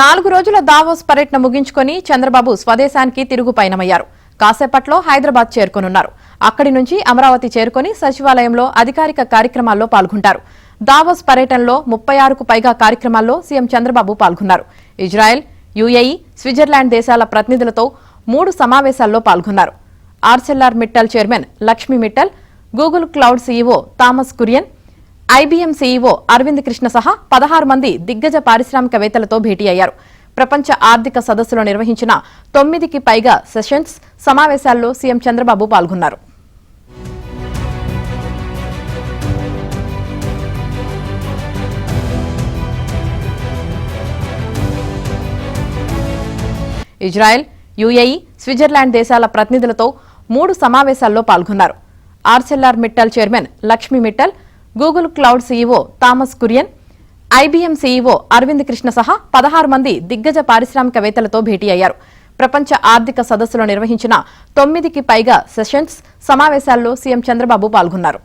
4 రోజుల దావోస్ పర్యటన ముగించుకొని చంద్రబాబు స్వదేశానికి తిరుగు పయనమయ్యారు. కాసేపట్లో హైదరాబాద్ చేరుకోనున్నారు. అక్కడి నుంచి అమరావతి చేరుకొని సచివాలయంలో అధికారిక కార్యక్రమాల్లో పాల్గొంటారు. దావోస్ పర్యటనలో 36కు పైగా కార్యక్రమాల్లో సీఎం చంద్రబాబు పాల్గొన్నారు. ఇజ్రాయెల్, యుఏఈ, స్విట్జర్లాండ్ దేశాల ప్రతినిధులతో 3 సమావేశాల్లో పాల్గొన్నారు. Arcelor Mittal chairman Lakshmi Mittal, Google Cloud CEO Thomas Kurian, IBM CEO Arvind Krishna సహా 16 మంది దిగ్గజ పారిశ్రామికవేత్తలతో భేటీ అయ్యారు. ప్రపంచ ఆర్థిక సదస్సులో నిర్వహించిన 9కి పైగా సెషన్స్ సమావేశాల్లో సీఎం చంద్రబాబు పాల్గొన్నారు. ఇజ్రాయెల్, యుఏఈ, స్విట్జర్లాండ్ దేశాల ప్రతినిధులతో 3 సమావేశాల్లో పాల్గొన్నారు. Arcelor Mittal chairman Lakshmi Mittal, Google Cloud CEO Thomas Kurian, IBM CEO Arvind Krishna సహా 16 మంది దిగ్గజ పారిశ్రామికవేత్తలతో భేటీ అయ్యారు. ప్రపంచ ఆర్థిక సదస్సులో నిర్వహించిన 9కి పైగా సెషన్స్ సమావేశాల్లో సీఎం చంద్రబాబు పాల్గొన్నారు.